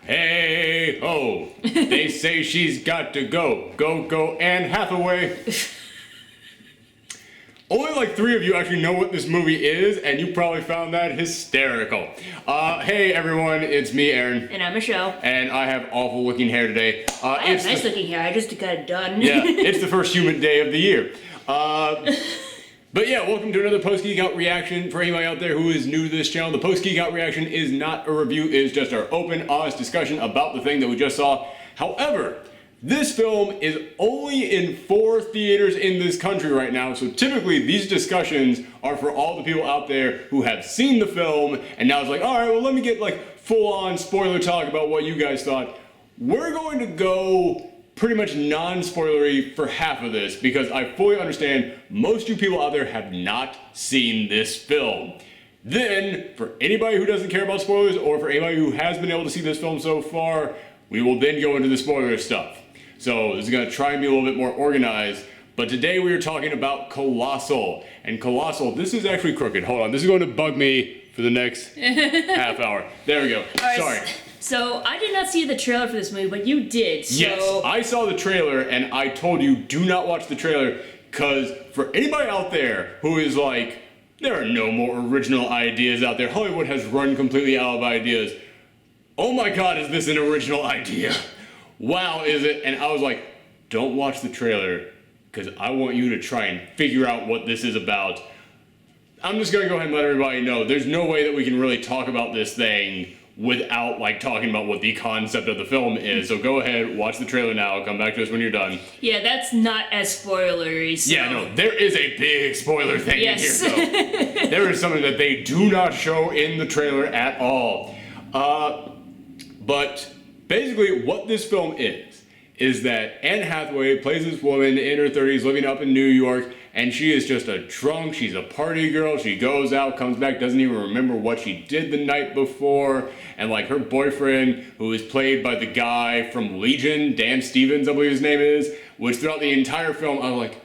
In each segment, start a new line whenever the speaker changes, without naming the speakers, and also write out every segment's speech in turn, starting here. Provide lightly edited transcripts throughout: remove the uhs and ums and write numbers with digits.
Hey ho! They say she's got to go. Go, Anne Hathaway. Only like 3 of you actually know what this movie is, and you probably found that hysterical. Hey everyone, it's me, Aaron.
And I'm Michelle.
And I have awful looking hair today.
I have nice looking hair, I just got it done.
Yeah, it's the first humid day of the year. But yeah, welcome to another Post Geekout reaction. For anybody out there who is new to this channel, the Post Geekout reaction is not a review, it is just our open, honest discussion about the thing that we just saw. However, this film is only in 4 theaters in this country right now, so typically these discussions are for all the people out there who have seen the film, and now it's like, alright, well let me get like full-on spoiler talk about what you guys thought. We're going to go pretty much non-spoilery for half of this, because I fully understand most you people out there have not seen this film. Then, for anybody who doesn't care about spoilers, or for anybody who has been able to see this film so far, we will then go into the spoiler stuff. So this is going to try and be a little bit more organized, but today we are talking about Colossal. And Colossal, this is actually crooked. Hold on, this is going to bug me for the next half hour. There we go.
Right,
sorry.
So I did not see the trailer for this movie, but you did. So...
Yes, I saw the trailer and I told you do not watch the trailer, because for anybody out there who is like, there are no more original ideas out there, Hollywood has run completely out of ideas. Oh my god, is this an original idea? Wow, is it? And I was like, don't watch the trailer, because I want you to try and figure out what this is about. I'm just going to go ahead and let everybody know, there's no way that we can really talk about this thing without like talking about what the concept of the film is. So go ahead, watch the trailer now, come back to us when you're done.
Yeah, that's not as spoilery, so...
Yeah, no, there is a big spoiler thing in here, though. There is something that they do not show in the trailer at all. But basically what this film is that Anne Hathaway plays this woman in her 30s living up in New York, and she is just a drunk, she's a party girl, she goes out, comes back, doesn't even remember what she did the night before, and like her boyfriend, who is played by the guy from Legion, Dan Stevens I believe his name is, which throughout the entire film I'm like,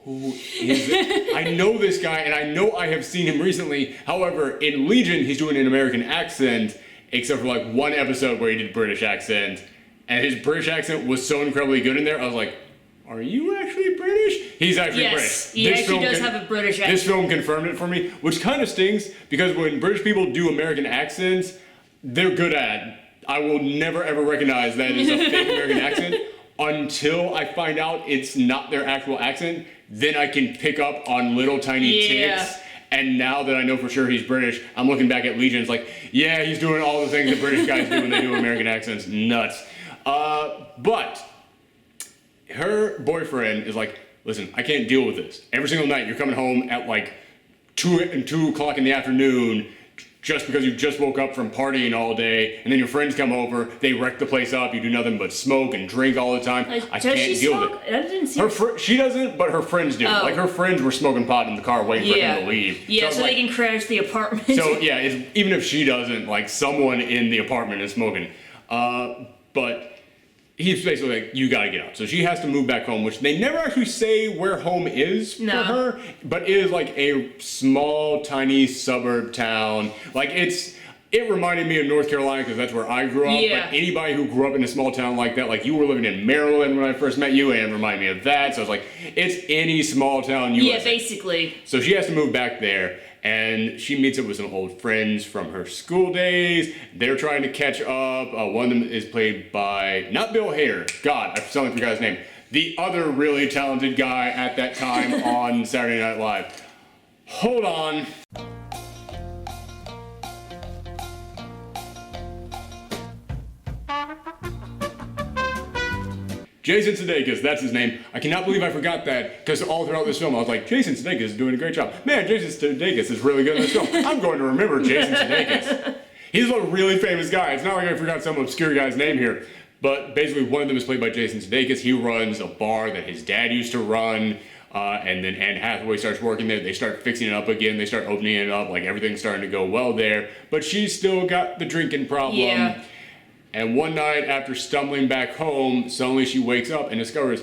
who is it? I know this guy and I know I have seen him recently. However, in Legion he's doing an American accent, except for like one episode where he did British accent, and his British accent was so incredibly good in there, I was like, are you actually British? He's actually British.
He actually does have a British accent.
This film confirmed it for me, which kind of stings, because when British people do American accents, they're good at. I will never ever recognize that it is a fake American accent until I find out it's not their actual accent. Then I can pick up on little tiny ticks. And now that I know for sure he's British, I'm looking back at Legion, it's like, yeah, he's doing all the things that British guys do when they do American accents. Nuts. But her boyfriend is like, listen, I can't deal with this. Every single night you're coming home at like 2 o'clock in the afternoon just because you just woke up from partying all day, and then your friends come over, they wreck the place up, you do nothing but smoke and drink all the time. I can't deal with it.
I didn't see
she doesn't, but her friends do. Like her friends were smoking pot in the car waiting for him to leave.
Yeah, so they can crash the apartment.
So yeah, even if she doesn't, like someone in the apartment is smoking. But he's basically like, you gotta get out. So she has to move back home, which they never actually say where home is for her, but it is like a small, tiny suburb town. Like it reminded me of North Carolina because that's where I grew up.
Yeah.
But anybody who grew up in a small town like that, like you were living in Maryland when I first met you, and it reminded me of that. So it's like, it's any small town USA.
Yeah, basically.
So she has to move back there. And she meets up with some old friends from her school days. They're trying to catch up. One of them is played by, not Bill Hader. God, I suddenly forgot his name. The other really talented guy at that time on Saturday Night Live. Hold on. Jason Sudeikis, that's his name. I cannot believe I forgot that, because all throughout this film I was like, Jason Sudeikis is doing a great job. Man, Jason Sudeikis is really good in this film. I'm going to remember Jason Sudeikis. He's a really famous guy. It's not like I forgot some obscure guy's name here. But basically one of them is played by Jason Sudeikis. He runs a bar that his dad used to run. And then Anne Hathaway starts working there. They start fixing it up again. They start opening it up. Like everything's starting to go well there. But she's still got the drinking problem.
Yeah.
And one night after stumbling back home, suddenly she wakes up and discovers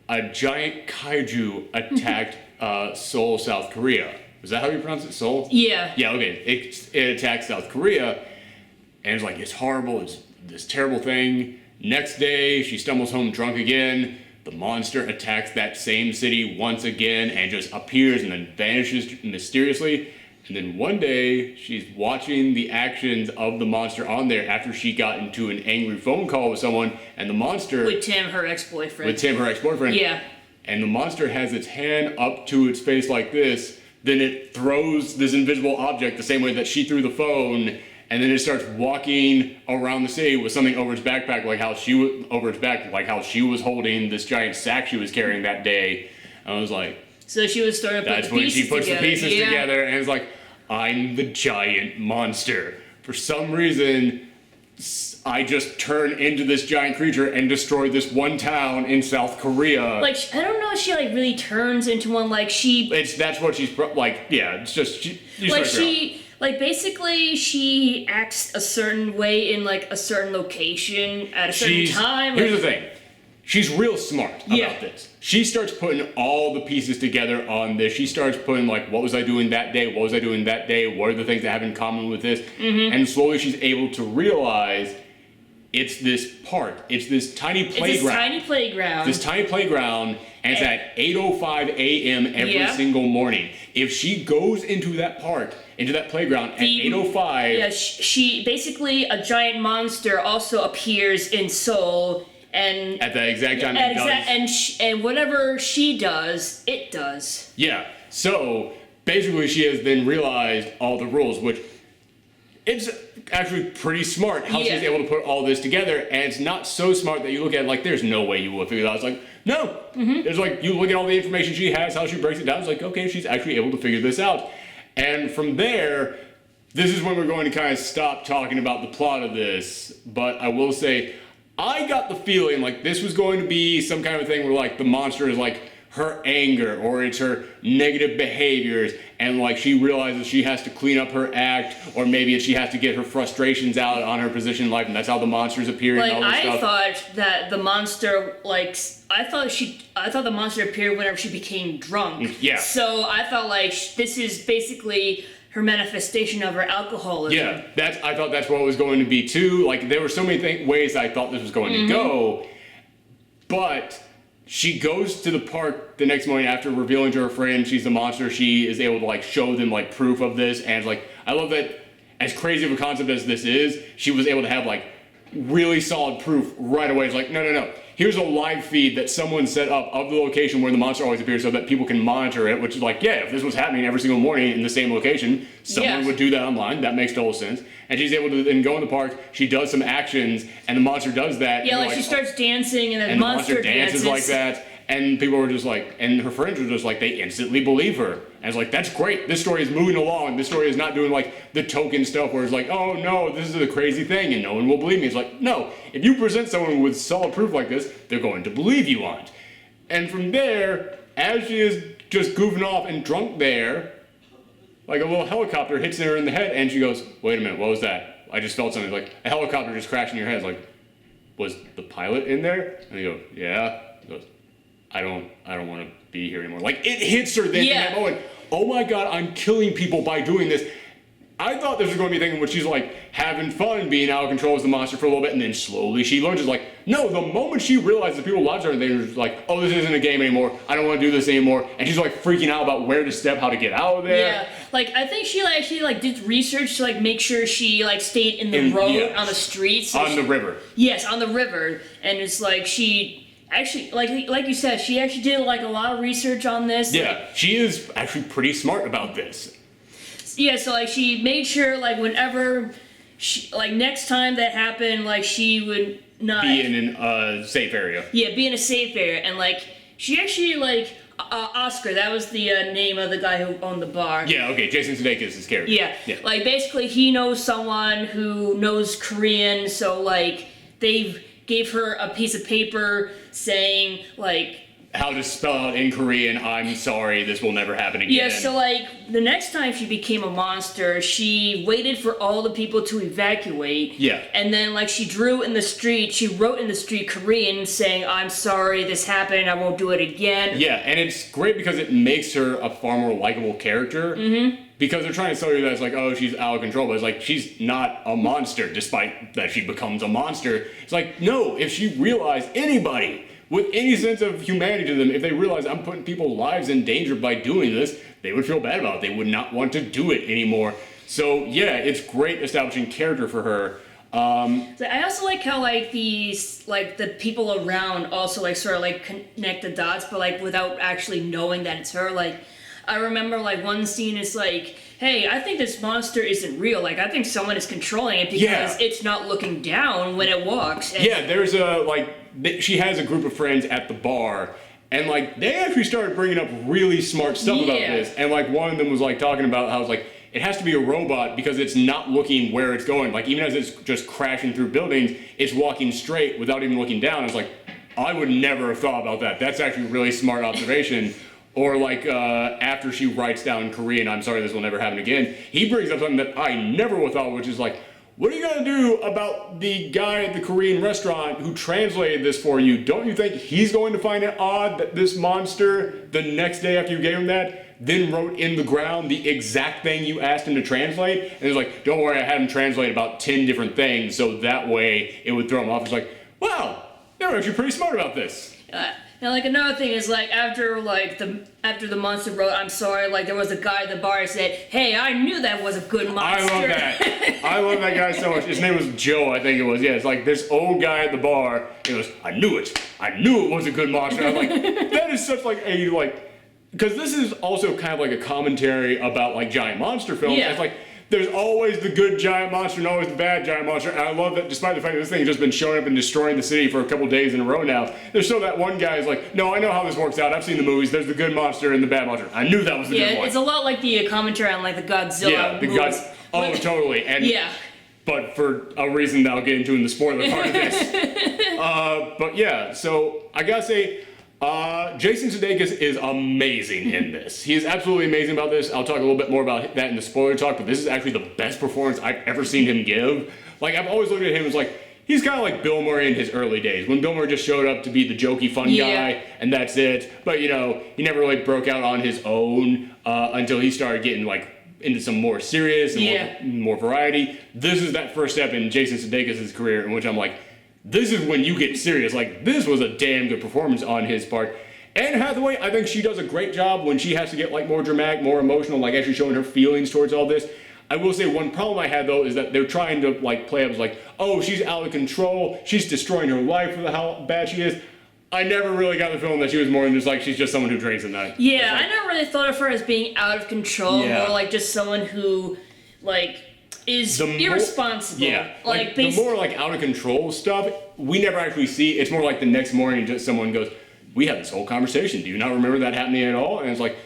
a giant kaiju attacked Seoul, South Korea. Is that how you pronounce it? Seoul?
Yeah.
Yeah, okay. It attacks South Korea, and it's like, it's horrible, it's this terrible thing. Next day, she stumbles home drunk again. The monster attacks that same city once again and just appears and then vanishes mysteriously. And then one day, she's watching the actions of the monster on there after she got into an angry phone call with someone, and the monster...
With Tim, her ex-boyfriend.
With Tim, her ex-boyfriend.
Yeah.
And the monster has its hand up to its face like this, then it throws this invisible object the same way that she threw the phone, and then it starts walking around the city with something over its backpack, like how she was holding this giant sack she was carrying that day. I was like...
So she was starting to put the pieces together. That's when she puts the pieces
together, and it's like, I'm the giant monster. For some reason, I just turn into this giant creature and destroy this one town in South Korea.
Like, I don't know if she, like, really turns into one, like, she...
That's what she's, like, yeah, it's just...
Basically, she acts a certain way in, like, a certain location at a certain time.
Here's the thing. She's real smart about this. She starts putting all the pieces together on this. She starts putting, like, what was I doing that day? What was I doing that day? What are the things that have in common with this? Mm-hmm. And slowly she's able to realize it's this park. It's this tiny playground. This tiny playground, and it's at 8:05 a.m. every single morning. If she goes into that park, into that playground at 8:05...
Yeah, she basically, a giant monster also appears in Seoul. And
at the exact time it does.
And whatever she does, it does.
Yeah. So basically she has then realized all the rules, which it's actually pretty smart how she's able to put all this together, and it's not so smart that you look at it like there's no way you would figure it out. It's like, no. Mm-hmm. It's like you look at all the information she has, how she breaks it down, it's like, okay, she's actually able to figure this out. And from there, this is when we're going to kind of stop talking about the plot of this, but I will say I got the feeling like this was going to be some kind of thing where, like, the monster is like her anger or it's her negative behaviors, and like she realizes she has to clean up her act, or maybe she has to get her frustrations out on her position in life, and that's how the monster's appearing.
Like,
and all this stuff.
I thought that the monster, like, I thought the monster appeared whenever she became drunk.
Yeah.
So I thought, like, this is basically her manifestation of her alcoholism.
Yeah, I thought that's what it was going to be too. Like, there were so many ways I thought this was going to go, but she goes to the park the next morning after revealing to her friend she's the monster. She is able to, like, show them, like, proof of this, and it's like, I love that as crazy of a concept as this is, she was able to have, like, really solid proof right away. It's like, no. Here's a live feed that someone set up of the location where the monster always appears so that people can monitor it, which is like, yeah, if this was happening every single morning in the same location, someone would do that online. That makes total sense. And she's able to then go in the park, she does some actions, and the monster does that.
Yeah, like she starts dancing, and then the monster
dances like that. And people were just like, and her friends were just like, they instantly believe her. And it's like, that's great. This story is moving along. This story is not doing like the token stuff where it's like, oh no, this is a crazy thing and no one will believe me. It's like, no, if you present someone with solid proof like this, they're going to believe you on it. And from there, as she is just goofing off and drunk there, like a little helicopter hits her in the head, and she goes, wait a minute, what was that? I just felt something. Like a helicopter just crashed in your head. It's like, was the pilot in there? And you go, yeah. He goes, I don't want to be here anymore. Like, it hits her then in that moment. Oh my God, I'm killing people by doing this. I thought this was going to be a thing when she's like having fun being out of control as the monster for a little bit, and then slowly she learns. It's like, no, the moment she realizes people's lives are, they're just like, oh, this isn't a game anymore. I don't want to do this anymore. And she's like freaking out about where to step, how to get out of there.
Yeah, like I think she like did research to like make sure she like stayed in the road on the streets.
On the river.
Yes, on the river, and it's like she. Actually, like you said, she actually did like a lot of research on this.
Yeah,
like,
she is actually pretty smart about this.
Yeah, so like she made sure like whenever, like next time that happened, like she would not
be in a safe area.
Yeah, be in a safe area, and like she actually like Oscar. That was the name of the guy who owned the bar.
Yeah, okay, Jason Sudeikis' his character.
Yeah, like basically he knows someone who knows Korean, so like they've gave her a piece of paper saying like
how to spell out in Korean, I'm sorry, this will never happen again.
Yeah, so like the next time she became a monster, she waited for all the people to evacuate.
Yeah.
And then like she wrote in the street Korean saying, I'm sorry, this happened, I won't do it again.
Yeah, and it's great because it makes her a far more likable character.
Mm-hmm.
Because they're trying to sell you that it's like, oh, she's out of control, but it's like, she's not a monster, despite that she becomes a monster. It's like, no, if she realized anybody with any sense of humanity to them, if they realize I'm putting people's lives in danger by doing this, they would feel bad about it. They would not want to do it anymore. So yeah, it's great establishing character for her.
So I also like how like the people around also like sort of like connect the dots, but like without actually knowing that it's her. Like I remember like one scene is like, hey, I think this monster isn't real. Like I think someone is controlling it because it's not looking down when it walks. And
yeah, there's she has a group of friends at the bar, and like they actually started bringing up really smart stuff about this. And like one of them was like talking about how it's like it has to be a robot because it's not looking where it's going. Like even as it's just crashing through buildings, it's walking straight without even looking down. It's like I would never have thought about that. That's actually a really smart observation. Or like after she writes down Korean, I'm sorry, this will never happen again, he brings up something that I never would have thought, which is like, what are you gonna do about the guy at the Korean restaurant who translated this for you? Don't you think he's going to find it odd that this monster, the next day after you gave him that, then wrote in the ground the exact thing you asked him to translate? And it's like, don't worry, I had him translate about 10 different things, so that way it would throw him off. It's like, wow, they're actually pretty smart about this.
And like another thing is like after the monster wrote I'm sorry, like there was a guy at the bar that said, hey, I knew that was a good monster.
I love that. I love that guy so much. His name was Joe, I think it was. Yeah, it's like this old guy at the bar. He goes, I knew it. I knew it was a good monster. I was like, that is such like a like, because this is also kind of like a commentary about like giant monster films.
Yeah.
It's like there's always the good giant monster and always the bad giant monster. And I love that despite the fact that this thing has just been showing up and destroying the city for a couple days in a row now, there's still that one guy who's like, no, I know how this works out. I've seen the movies. There's the good monster and the bad monster. I knew that was the good one.
Yeah, it's a lot like the commentary on like the Godzilla movies.
Oh, totally. And but for a reason that I'll get into in the spoiler part of this. But yeah, so I gotta say, Jason Sudeikis is amazing in this. He is absolutely amazing about this. I'll talk a little bit more about that in the spoiler talk, but this is actually the best performance I've ever seen him give. Like, I've always looked at him as like, he's kind of like Bill Murray in his early days, when Bill Murray just showed up to be the jokey fun guy, and that's it. But, you know, he never really broke out on his own until he started getting, like, into some more serious and more variety. This is that first step in Jason Sudeikis' career in which I'm like, this is when you get serious. Like, this was a damn good performance on his part. Anne Hathaway, I think she does a great job when she has to get, like, more dramatic, more emotional, like, actually showing her feelings towards all this. I will say one problem I had, though, is that they're trying to, like, play up as, like, oh, she's out of control, she's destroying her life with how bad she is. I never really got the feeling that she was more than just, like, she's just someone who drinks at night.
Yeah, I never really thought of her as being out of control, more like just someone who, like, is irresponsible.
Like the more like out of control stuff, we never actually see. It's more like the next morning, just someone goes, "We had this whole conversation. Do you not remember that happening at all?" And it's like,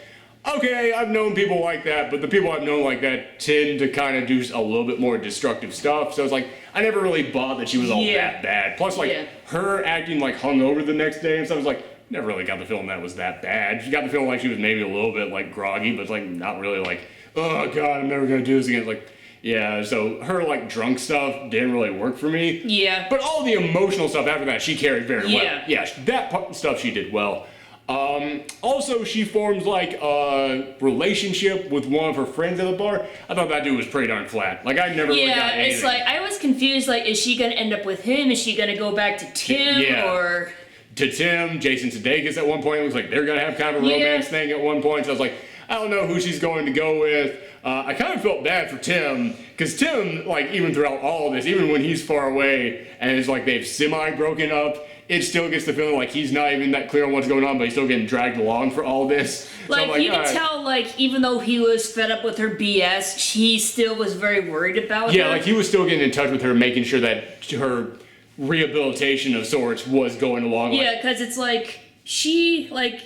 okay, I've known people like that, but the people I've known like that tend to kind of do a little bit more destructive stuff. So it's like I never really bought that she was all that bad. Plus, like her acting like hungover the next day and stuff was like. Never really got the feeling that was that bad. She got the feeling like she was maybe a little bit like groggy, but like not really like, oh god, I'm never gonna do this again. Like. Yeah, so her, like, drunk stuff didn't really work for me.
Yeah.
But all the emotional stuff after that, she carried very well. Yeah, that stuff she did well. Also, she forms, like, a relationship with one of her friends at the bar. I thought that dude was pretty darn flat. Like, I never really got anything.
Yeah, it's like, I was confused, like, is she gonna end up with him? Is she gonna go back to Tim? Or...
To Tim, Jason Sudeikis at one point. It looks like they're gonna have kind of a romance thing at one point. So I was like, I don't know who she's going to go with. I kind of felt bad for Tim, because Tim, like, even throughout all of this, even when he's far away and it's like they've semi-broken up, it still gets the feeling like he's not even that clear on what's going on, but he's still getting dragged along for all this.
Like, so you can tell, like, even though he was fed up with her BS, he still was very worried about her.
Yeah, like, he was still getting in touch with her, making sure that her rehabilitation of sorts was going along.
Yeah, because it's like... She, like,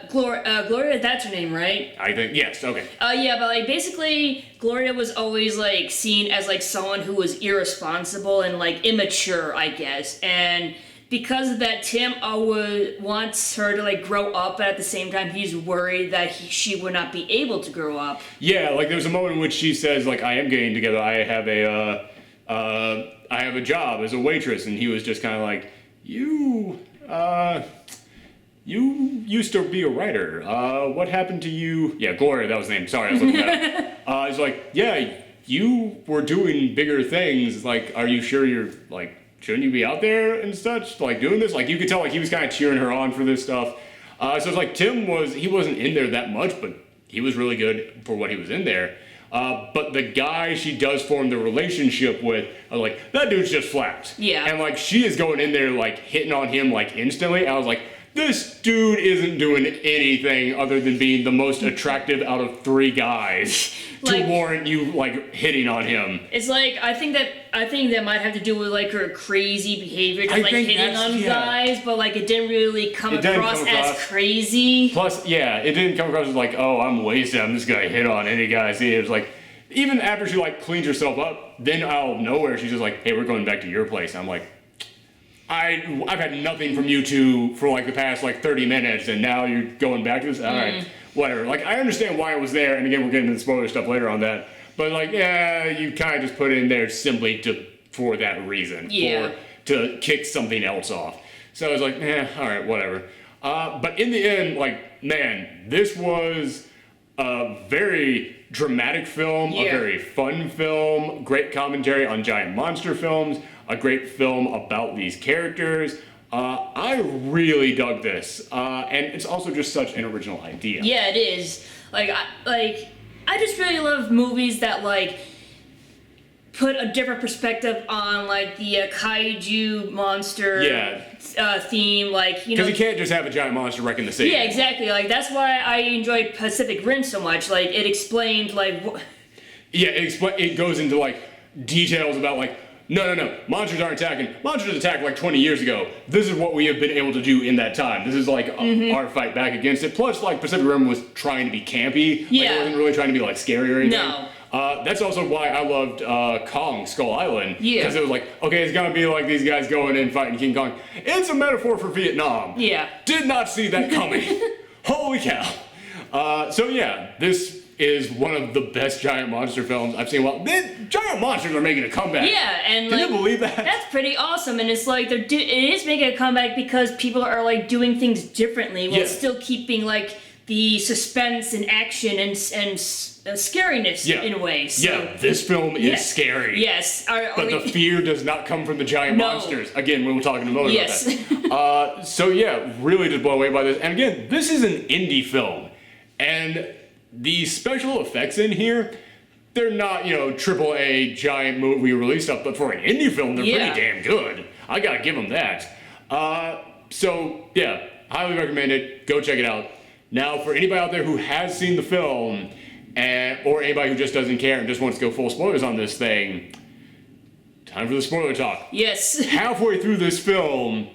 Gloria, that's her name, right?
I think, yes, okay.
Yeah, but, like, basically, Gloria was always, like, seen as, like, someone who was irresponsible and, like, immature, I guess. And because of that, Tim wants her to like grow up, but at the same time, he's worried that she would not be able to grow up.
Yeah, like there's a moment in which she says, like, I am getting together. I have a job as a waitress, and he was just kind of like, you used to be a writer. What happened to you? Yeah, Gloria, that was the name. Sorry, I was looking at it. He's like, yeah, you were doing bigger things. Like, are you sure you're, like, shouldn't you be out there and such, like, doing this? Like, you could tell, like, he was kind of cheering her on for this stuff. So it's like Tim he wasn't in there that much, but he was really good for what he was in there. But the guy she does form the relationship with, I was like, that dude's just flat.
Yeah.
And, like, she is going in there, like, hitting on him, like, instantly. I was like, this dude isn't doing anything other than being the most attractive out of 3 guys to warrant you, like, hitting on him.
It's like, I think that might have to do with, like, her crazy behavior, just, like, hitting on guys, but, like, it didn't really come across as crazy.
Plus, yeah, it didn't come across as, like, oh, I'm wasted, I'm just gonna hit on any guy I see. It was like, even after she, like, cleans herself up, then out of nowhere, she's just like, hey, we're going back to your place. And I'm like, I've had nothing from you two for, like, the past, like, 30 minutes, and now you're going back to this? All right, whatever. Like, I understand why it was there, and again, we're getting into the spoiler stuff later on that, but, like, yeah, you kind of just put it in there simply for that reason.
Yeah.
To kick something else off. So I was like, all right, whatever. But in the end, like, man, this was a very dramatic film, a very fun film, great commentary on giant monster films, a great film about these characters. I really dug this, and it's also just such an original idea.
Yeah, it is. I just really love movies that, like, put a different perspective on, like, the kaiju monster theme, like, you know.
Because you can't just have a giant monster wrecking the city.
Yeah, exactly. Like, that's why I enjoyed Pacific Rim so much. Like, it explained, like...
Yeah, it goes into, like, details about, like, no, monsters aren't attacking. Monsters attacked, like, 20 years ago. This is what we have been able to do in that time. This is, like, our fight back against it. Plus, like, Pacific Rim was trying to be campy.
Yeah.
Like, it wasn't really trying to be, like, scary or anything.
No.
That's also why I loved Kong, Skull Island.
Yeah.
Because it was like, okay, it's gonna be like these guys going in fighting King Kong. It's a metaphor for Vietnam.
Yeah.
Did not see that coming. Holy cow. So yeah, this is one of the best giant monster films I've seen. Well, giant monsters are making a comeback.
Yeah, and
Can you believe that?
That's pretty awesome, and it's like it is making a comeback because people are, like, doing things differently while still keeping, like, the suspense and action and scariness in a way. So,
yeah, this film is scary.
Yes.
But the fear does not come from the giant monsters. Again, we were talking to Mo about that. So yeah, really just blown away by this. And again, this is an indie film. And the special effects in here, they're not, AAA giant movie release stuff, but for an indie film, they're pretty damn good. I gotta give them that. So yeah, highly recommend it. Go check it out. Now, for anybody out there who has seen the film, or anybody who just doesn't care and just wants to go full spoilers on this thing, time for the spoiler talk.
Yes.
Halfway through this film,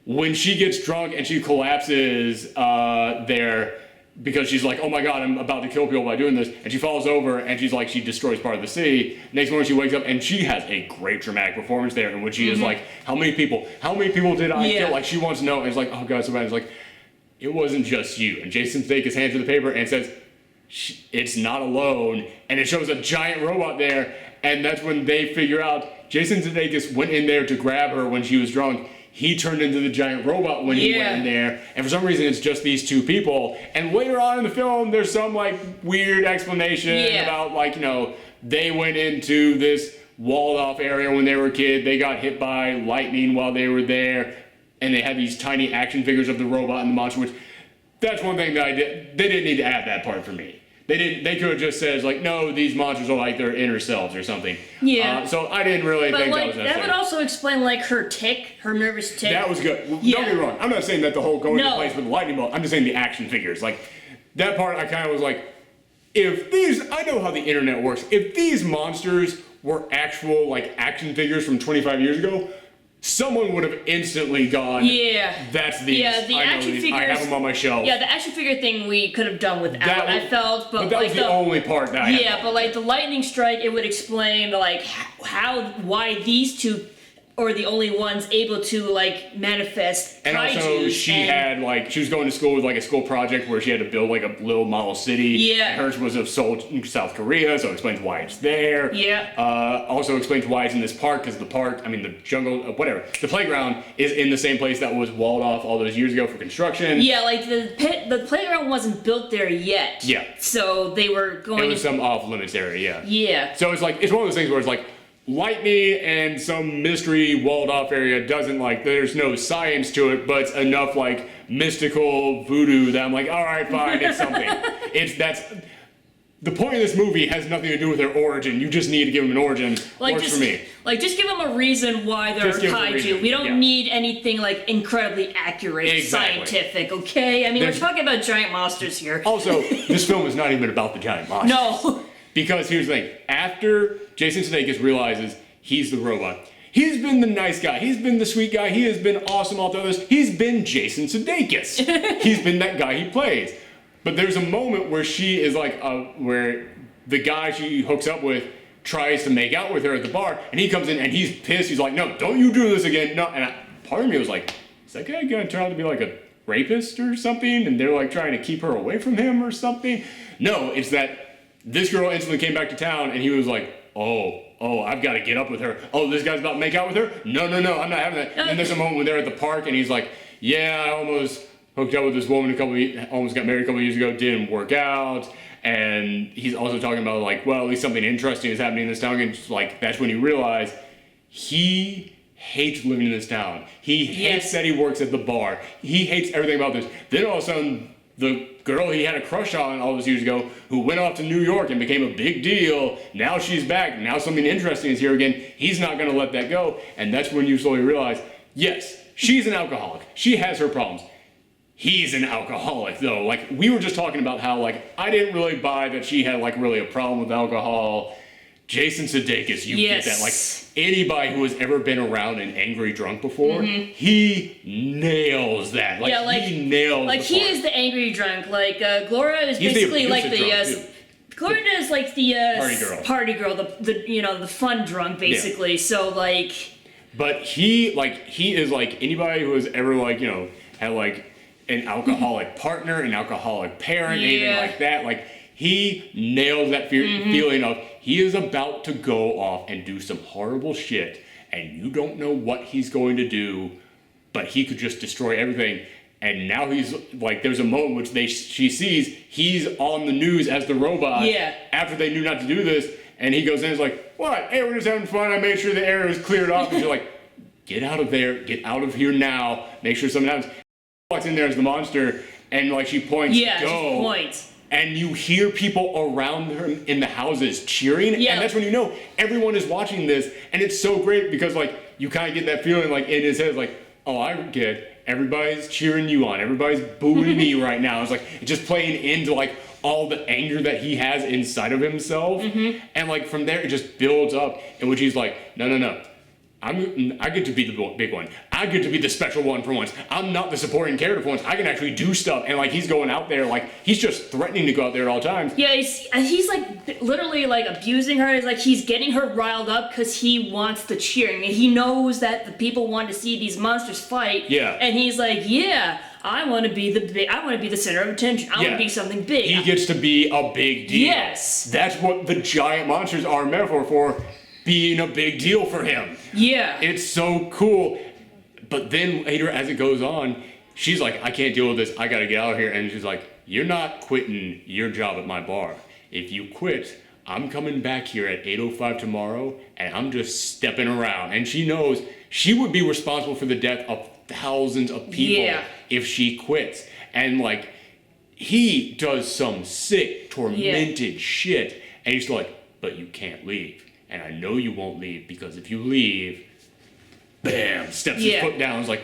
when she gets drunk and she collapses there because she's like, oh my god, I'm about to kill people by doing this, and she falls over and she's like, she destroys part of the city. Next morning she wakes up and she has a great dramatic performance there in which she is like, how many people did I kill? Like, she wants to know, and it's like, oh god, somebody's like, it wasn't just you. And Jason Sudeikis hands her the paper and says, it's not alone, and it shows a giant robot there, and that's when they figure out Jason Sudeikis went in there to grab her when she was drunk. He turned into the giant robot when he went in there, and for some reason it's just these two people. And later on in the film, there's some, like, weird explanation about, like, they went into this walled off area when they were a kid, they got hit by lightning while they were there, and they had these tiny action figures of the robot and the monster, which, that's one thing that they didn't need to add that part for me. They could have just said, like, no, these monsters are like their inner selves or something. Yeah. So I didn't really think that was necessary.
That would also explain, like, her nervous tick.
That was good. Don't get me wrong. I'm not saying that the whole going to place with the lightning bolt. I'm just saying the action figures. Like, that part I kind of was like, I know how the internet works. If these monsters were actual, like, action figures from 25 years ago, someone would have instantly gone, that's these.
Yeah, the action figures.
I have them on my shelf.
Yeah, the action figure thing we could have done without, I felt. But
that was the only part that I had.
Yeah, but, like, the lightning strike, it would explain, like, why these two or the only ones able to like manifest
And
kaijus.
also, she was going to school with like a school project where she had to build like a little model city.
Yeah.
And hers was of Seoul, South Korea, so it explains why it's there.
Yeah.
Also explains why it's in this park, because the jungle, whatever, the playground is in the same place that was walled off all those years ago for construction.
Yeah, like the playground wasn't built there yet.
Yeah.
So they were going.
It was some off limits area. Yeah.
Yeah.
So it's one of those things where it's like, lightning and some mystery walled off area doesn't there's no science to it, but it's enough like mystical voodoo that I'm like, all right, fine, it's something. The point of this movie has nothing to do with their origin. You just need to give them an origin. Works for me.
Just give them a reason why they're
Just give them a
kaiju.
reason,
We don't
yeah.
need anything like incredibly accurate,
Exactly.
scientific. Okay, I mean
There's-
we're talking about giant monsters here.
Also, this film is not even about the giant monsters.
No.
Because here's the thing. After Jason Sudeikis realizes he's the robot, he's been the nice guy, he's been the sweet guy, he has been awesome, all the others, he's been Jason Sudeikis. He's been that guy he plays. But there's a moment where she is where the guy she hooks up with tries to make out with her at the bar, and he comes in and he's pissed, he's like, no, don't you do this again, no. And part of me was like, is that guy gonna turn out to be like a rapist or something, and they're like trying to keep her away from him or something? No, it's that this girl instantly came back to town, and he was like, oh, I've got to get up with her. Oh, this guy's about to make out with her? No, I'm not having that. And then there's a moment when they're at the park, and he's like, yeah, I almost hooked up with this woman almost got married a couple years ago, didn't work out. And he's also talking about like, well, at least something interesting is happening in this town. And just like, that's when you realize he hates living in this town. He hates that he works at the bar. He hates everything about this. Then all of a sudden, the girl he had a crush on all those years ago, who went off to New York and became a big deal, now she's back, now something interesting is here again, he's not going to let that go. And that's when you slowly realize, yes, she's an alcoholic, she has her problems. He's an alcoholic though. Like, we were just talking about how like, I didn't really buy that she had like really a problem with alcohol. Jason Sudeikis, you get that. Like, anybody who has ever been around an angry drunk before, he nails that. Like, he nails
like
the
he
part.
is the angry drunk. Like Gloria is
He's the
basically like
abusive drunk, too.
Gloria is like the
Party girl.
the fun drunk basically. So like,
but he is like anybody who has ever had like an alcoholic partner, an alcoholic parent, anything like that. Like, he nails that feeling of he is about to go off and do some horrible shit, and you don't know what he's going to do, but he could just destroy everything. And now he's like, there's a moment which she sees he's on the news as the robot. Yeah. After they knew not to do this, and he goes in and is like, what? Hey, we're just having fun. I made sure the air was cleared off. And you're like, get out of there. Get out of here now. Make sure something happens. Walks in there as the monster, and like she points, go.
She points.
And you hear people around her in the houses cheering, and that's when you know everyone is watching this, and it's so great because like you kind of get that feeling like in his head, like, oh, I get it. Everybody's cheering you on, everybody's booing me right now. It's like it's just playing into like all the anger that he has inside of himself, and like from there it just builds up, in which he's like, no. I get to be the big one. I get to be the special one for once. I'm not the supporting character for once. I can actually do stuff. And like he's going out there, like he's just threatening to go out there at all times.
Yeah, he's like literally like abusing her. It's like he's getting her riled up because he wants the cheering. And he knows that the people want to see these monsters fight. Yeah. And he's like, yeah, I want to be the center of attention. I want to be something big.
He gets to be a big deal.
Yes.
That's what the giant monsters are a metaphor for. Being a big deal for him. Yeah. It's so cool. But then later, as it goes on, she's like, I can't deal with this. I gotta get out of here. And she's like, you're not quitting your job at my bar. If you quit, I'm coming back here at 8:05 tomorrow, and I'm just stepping around. And she knows she would be responsible for the death of thousands of people if she quits. And like, he does some sick, tormented shit. And he's like, but you can't leave. And I know you won't leave, because if you leave, bam, steps his foot down. It's like,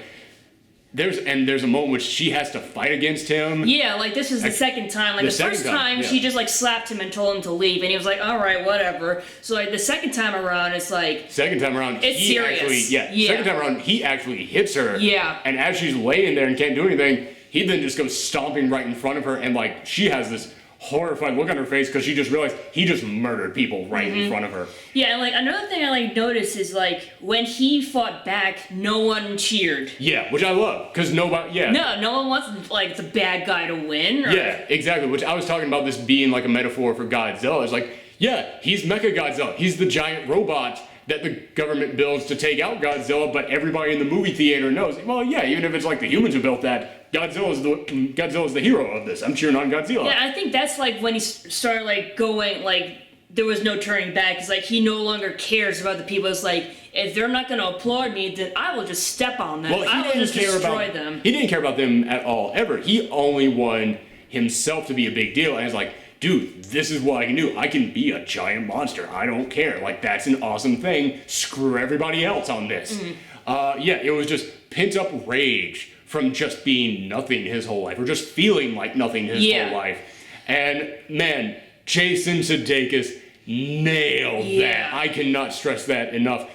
there's a moment which she has to fight against him.
Yeah, like this is the second time. Like the first time she just like slapped him and told him to leave, and he was like, all right, whatever. So like the second time around, it's like...
Second time around,
it's serious.
Second time around, he actually hits her. Yeah. And as she's laying there and can't do anything, he then just goes stomping right in front of her, and like she has this horrified look on her face because she just realized he just murdered people right in front of her.
Yeah, and like another thing I like noticed is like when he fought back, no one cheered.
Yeah, which I love because nobody. Yeah.
No one wants like the bad guy to win. Or...
Yeah, exactly. Which I was talking about this being like a metaphor for Godzilla. It's like, yeah, he's Mecha Godzilla. He's the giant robot that the government builds to take out Godzilla, but everybody in the movie theater knows, well, yeah, even if it's like the humans who built that, Godzilla's the hero of this. I'm cheering on Godzilla.
Yeah, I think that's like when he started like going, like, there was no turning back. It's like he no longer cares about the people. It's like, if they're not going to applaud me, then I will just step on them.
Well,
I will just destroy them.
He didn't care about them at all, ever. He only wanted himself to be a big deal, and it's like, dude, this is what I can do. I can be a giant monster. I don't care. Like, that's an awesome thing. Screw everybody else on this. Yeah, it was just pent up rage from just being nothing his whole life, or just feeling like nothing his whole life. And man, Jason Sudeikis nailed that. I cannot stress that enough.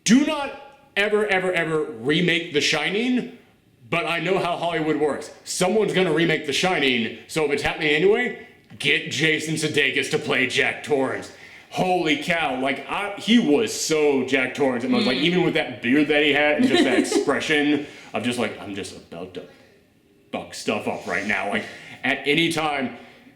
Do not ever remake The Shining, but I know how Hollywood works. Someone's gonna remake The Shining, so if it's happening anyway, get Jason Sudeikis to play Jack Torrance. Holy cow, like, he was so Jack Torrance. And I was like, even with that beard that he had, and just that expression of just like, I'm just about to fuck stuff up right now. Like, at any time,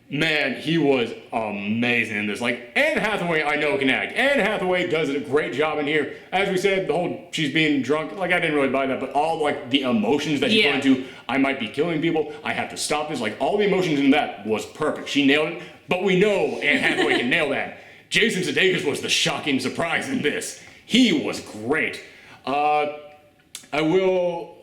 man, he was amazing in this. Like, Anne Hathaway, I know can act. Anne Hathaway does a great job in here. As we said, the whole she's being drunk, like, I didn't really buy that, but all like the emotions that she put into, I might be killing people, I have to stop this, like all the emotions in that was perfect. She nailed it, but we know Anne Hathaway can nail that. Jason Sudeikis was the shocking surprise in this. He was great. I will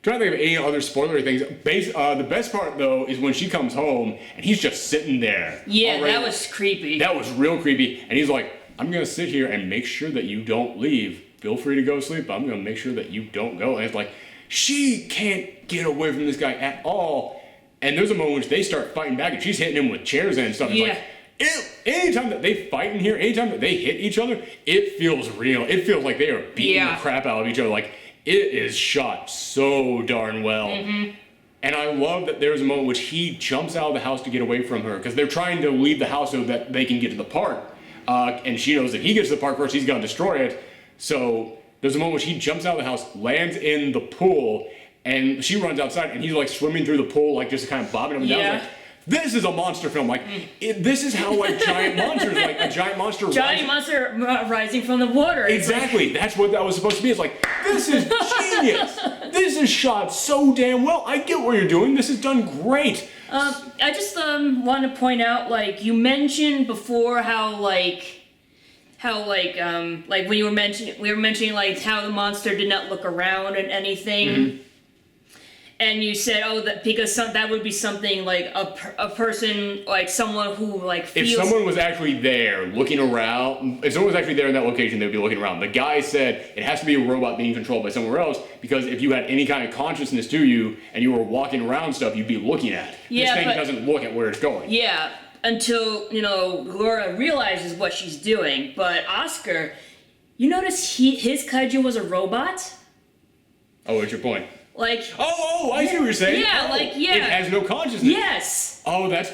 trying to think of any other spoilery things. The best part though is when she comes home and he's just sitting there.
Yeah, that was creepy.
That was real creepy. And he's like, I'm gonna sit here and make sure that you don't leave. Feel free to go sleep, but I'm gonna make sure that you don't go. And it's like, she can't get away from this guy at all. And there's a moment when they start fighting back and she's hitting him with chairs and stuff. It's like, anytime that they fight in here, anytime that they hit each other, it feels real. It feels like they are beating the crap out of each other. Like, it is shot so darn well. And I love that there's a moment which he jumps out of the house to get away from her because they're trying to leave the house so that they can get to the park. And she knows that he gets to the park first, he's going to destroy it. So there's a moment which he jumps out of the house, lands in the pool, and she runs outside and he's like swimming through the pool, like just kind of bobbing up and down. Like, this is a monster film. Like, this is how like giant monsters, like a giant monster.
Monster rising from the water.
Exactly. That's what that was supposed to be. It's like, this is genius. This is shot so damn well. I get what you're doing. This is done great.
I just want to point out, like, you mentioned before how when you were mentioning like how the monster did not look around and anything. And you said, oh, that because that would be something like a person, like someone who like feels...
If someone was actually there looking around, if someone was actually there in that location, they would be looking around. The guy said it has to be a robot being controlled by somewhere else because if you had any kind of consciousness to you and you were walking around stuff, you'd be looking at. This thing doesn't look at where it's going.
Yeah, until, Laura realizes what she's doing. But Oscar, you notice his kaiju was a robot?
Oh, what's your point?
Like,
I see what you're saying.
Yeah,
It has no consciousness.
Yes.
Oh, that's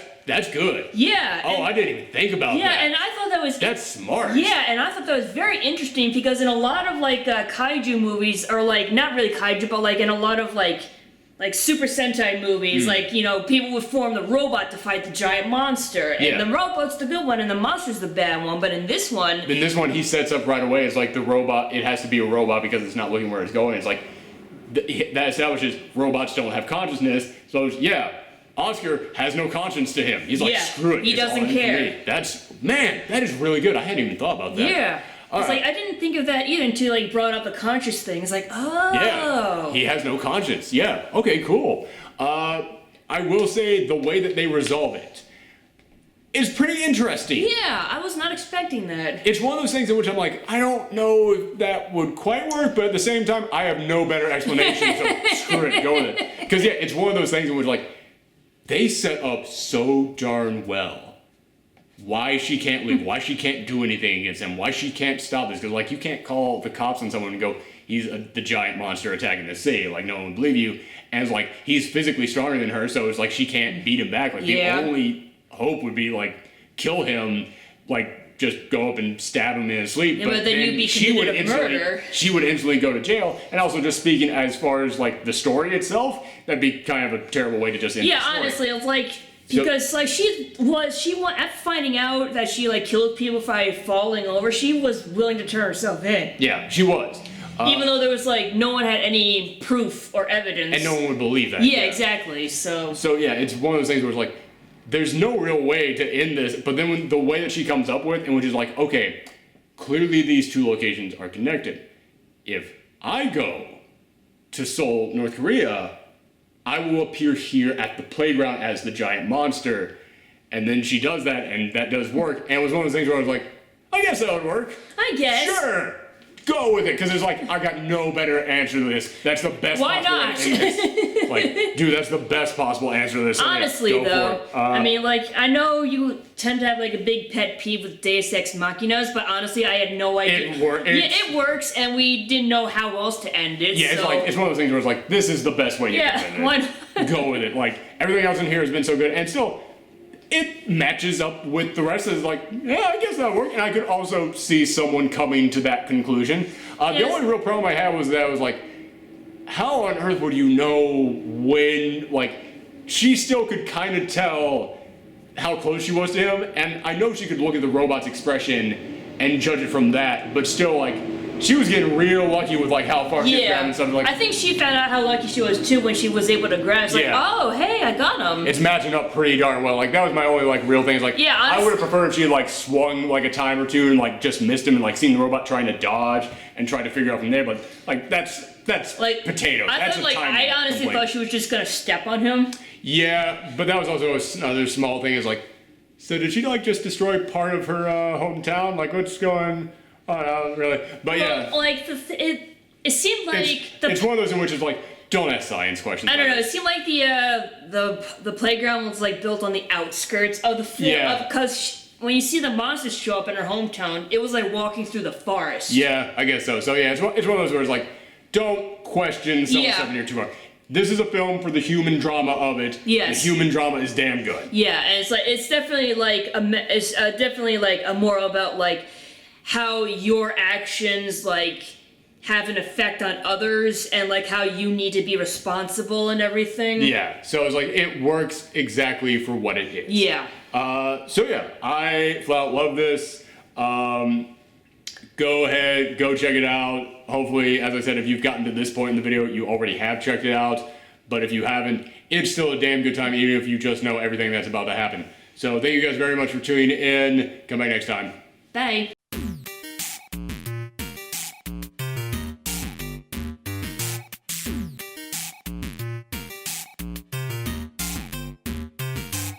good.
Yeah.
Oh, I didn't even think about that.
Yeah, and I thought that was...
That's smart.
Yeah, and I thought that was very interesting because in a lot of, like, kaiju movies, or, like, not really kaiju, but, like, in a lot of, like Super Sentai movies, like, people would form the robot to fight the giant monster. And the robot's the good one and the monster's the bad one. But in this one...
he sets up right away. It's like the robot, it has to be a robot because it's not looking where it's going. It's like... that establishes robots don't have consciousness. So Oscar has no conscience to him. He's like, screw it.
He doesn't care.
That is really good. I hadn't even thought about that.
Yeah. It's like, I didn't think of that either until like brought up the conscious thing. It's like, oh.
Yeah, he has no conscience. Yeah, okay, cool. I will say the way that they resolve it is pretty interesting.
Yeah, I was not expecting that.
It's one of those things in which I'm like, I don't know if that would quite work, but at the same time, I have no better explanation, so screw it, go with it. Because it's one of those things in which like, they set up so darn well why she can't leave, why she can't do anything against him, why she can't stop this. Because like, you can't call the cops on someone and go, he's the giant monster attacking the city. Like, no one would believe you. And it's like, he's physically stronger than her, so it's like she can't beat him back. Like, the only hope would be, like, kill him, like, just go up and stab him in his sleep.
Yeah, but then you'd be committed a murder.
She would instantly go to jail. And also, just speaking as far as, like, the story itself, that'd be kind of a terrible way to just end the story.
Honestly, it's like, because, like, after finding out that she, like, killed people by falling over, she was willing to turn herself in.
Yeah, she was.
Even though there was, like, no one had any proof or evidence.
And no one would believe that.
Yeah, exactly, So, yeah,
it's one of those things where it's like, there's no real way to end this, but then when the way that she comes up with, and which is like, okay, clearly these two locations are connected. If I go to Seoul, North Korea, I will appear here at the playground as the giant monster. And then she does that, and that does work. And it was one of those things where I was like, I guess that would work.
I guess.
Sure. Go with it, because it's like, I got no better answer to this. That's the best
Why
possible
not?
answer to this. Like, dude, that's the best possible answer to this.
Honestly,
Go
though,
for it.
I mean, like, I know you tend to have, like, a big pet peeve with Deus Ex Machinas, but honestly, I had no idea. It works, and we didn't know how else to end it.
Yeah,
so.
it's one of those things where it's like, this is the best way you can end it.
Why not?
Go with it. Like, everything else in here has been so good, and still, it matches up with the rest of it. Like, yeah, I guess that'll work. And I could also see someone coming to that conclusion. The only real problem I had was that I was like, how on earth would you know when, like, she still could kind of tell how close she was to him, and I know she could look at the robot's expression and judge it from that, but still, like, she was getting real lucky with, like, how far she grabbed and stuff. Like,
I think she found out how lucky she was, too, when she was able to grab. It's like, oh, hey, I got him.
It's matching up pretty darn well. Like, that was my only, like, real thing. It's like, I would have preferred if she had, like, swung, like, a time or two and, like, just missed him and, like, seen the robot trying to dodge and trying to figure out from there. But, like, that's like, potatoes.
I honestly thought she was just going to step on him.
Yeah, but that was also another small thing. Is like, so did she, like, just destroy part of her hometown? Like, what's going on, really? But yeah.
Like, it seemed like
it's one of those in which it's like, don't ask science questions.
I don't know. It seemed like the playground was, like, built on the outskirts of the field. Yeah. Because when you see the monsters show up in her hometown, it was like walking through the forest.
Yeah, I guess so. So yeah, it's one of those where it's like, don't question some stuff in here too much. This is a film for the human drama of it. Yes. The human drama is damn good.
Yeah, and it's definitely like a moral about, like, how your actions, like, have an effect on others, and, like, how you need to be responsible and everything.
Yeah, so it's like, it works exactly for what it is.
Yeah.
So yeah, I flat out love this. Go ahead, go check it out. Hopefully, as I said, if you've gotten to this point in the video, you already have checked it out. But if you haven't, it's still a damn good time, even if you just know everything that's about to happen. So thank you guys very much for tuning in. Come back next time.
Bye.